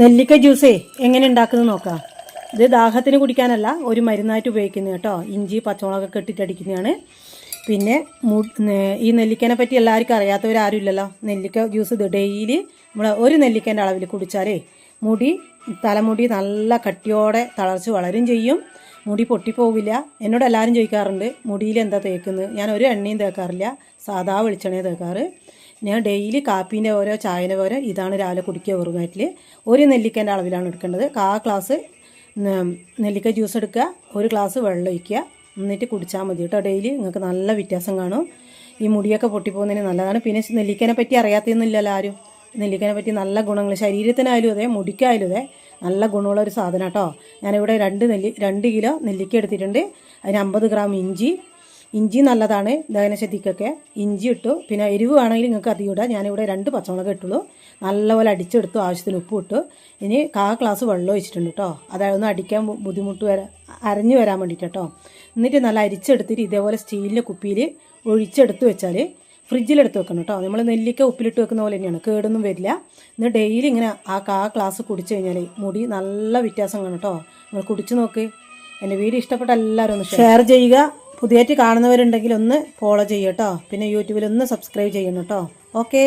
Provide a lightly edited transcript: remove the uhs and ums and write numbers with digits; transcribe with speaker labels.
Speaker 1: നെല്ലിക്ക ജ്യൂസേ എങ്ങനെ ഉണ്ടാക്കുന്നത് നോക്കാം. ഇത് ദാഹത്തിന് കുടിക്കാനല്ല, ഒരു മരുന്നായിട്ട് ഉപയോഗിക്കുന്നത് കേട്ടോ. ഇഞ്ചി പച്ചമുളകൊക്കെ ഇട്ടിട്ടടിക്കുന്നതാണ്. പിന്നെ ഈ നെല്ലിക്കനെ പറ്റി എല്ലാവർക്കും അറിയാത്തവരാരും ഇല്ലല്ലോ. നെല്ലിക്ക ജ്യൂസ് ഇത് ഡെയിലി നമ്മൾ ഒരു നെല്ലിക്കേൻ്റെ അളവിൽ കുടിച്ചാലേ തലമുടി നല്ല കട്ടിയോടെ തളർച്ച് വളരും ചെയ്യും. മുടി പൊട്ടിപ്പോവില്ല. എന്നോട് എല്ലാവരും ചോദിക്കാറുണ്ട് മുടിയിൽ എന്താ തേക്കുന്നത്. ഞാൻ ഒരു എണ്ണയും തേക്കാറില്ല, സാധാ വെളിച്ചെണ്ണയെ തേക്കാറ്. ഞാൻ ഡെയിലി കാപ്പീൻ്റെ ഓരോ ചായൻ്റെ ഓരോ ഇതാണ് രാവിലെ കുടിക്കുക. വെറുമാറ്റിൽ ഒരു നെല്ലിക്കേൻ്റെ അളവിലാണ് എടുക്കേണ്ടത്. ഗ്ലാസ് നെല്ലിക്ക ജ്യൂസ് എടുക്കുക, ഒരു ഗ്ലാസ് വെള്ളം ഒഴിക്കുക, എന്നിട്ട് കുടിച്ചാൽ മതി കേട്ടോ. ഡെയിലി നിങ്ങൾക്ക് നല്ല വ്യത്യാസം കാണും. ഈ മുടിയൊക്കെ പൊട്ടിപ്പോകുന്നതിന് നല്ലതാണ്. പിന്നെ നെല്ലിക്കനെ പറ്റി അറിയാത്തൊന്നുമില്ലല്ലോ ആരും. നെല്ലിക്കനെ പറ്റി നല്ല ഗുണങ്ങൾ ശരീരത്തിനായാലും അതെ മുടിക്കായാലും അതെ നല്ല ഗുണമുള്ള ഒരു സാധനം കേട്ടോ. ഞാനിവിടെ 2 കിലോ നെല്ലിക്ക എടുത്തിട്ടുണ്ട്. അതിന് 50 ഗ്രാം ഇഞ്ചി നല്ലതാണ് ദഹനശക്തിക്കൊക്കെ. ഇഞ്ചി ഇട്ടു. പിന്നെ എരിവ് വേണമെങ്കിൽ നിങ്ങൾക്ക് അധികം ഇടാം. ഞാനിവിടെ 2 പച്ചമുളക് ഇട്ടുള്ളൂ. നല്ലപോലെ അടിച്ചെടുത്തു. ആവശ്യത്തിന് ഉപ്പ് ഇട്ടു. ഇനി ഗ്ലാസ് വെള്ളം ഒഴിച്ചിട്ടുണ്ട് കേട്ടോ. അതായത് അടിക്കാൻ അരഞ്ഞു വരാൻ വേണ്ടിയിട്ട് കേട്ടോ. എന്നിട്ട് നല്ല അരിച്ചെടുത്തിട്ട് ഇതേപോലെ സ്റ്റീലിൻ്റെ കുപ്പിയിൽ ഒഴിച്ചെടുത്ത് വെച്ചാൽ ഫ്രിഡ്ജിലെടുത്ത് വെക്കണം കേട്ടോ. നമ്മൾ നെല്ലിക്ക ഉപ്പിലിട്ട് വെക്കുന്ന പോലെ തന്നെയാണ്, കേടൊന്നും വരില്ല. എന്നിട്ട് ഡെയിലി ഇങ്ങനെ ഗ്ലാസ് കുടിച്ചു കഴിഞ്ഞാൽ മുടി നല്ല വ്യത്യാസം കാണും കേട്ടോ. നിങ്ങൾ കുടിച്ചു നോക്ക്. എൻ്റെ വീഡിയോ ഇഷ്ടപ്പെട്ട എല്ലാവരും ഒന്ന് ഷെയർ ചെയ്യുക. പുതിയതായിട്ട് കാണുന്നവരുണ്ടെങ്കിൽ ഒന്ന് ഫോളോ ചെയ്യുക കേട്ടോ. പിന്നെ യൂട്യൂബിൽ ഒന്ന് സബ്സ്ക്രൈബ് ചെയ്യണം കേട്ടോ. ഓക്കേ.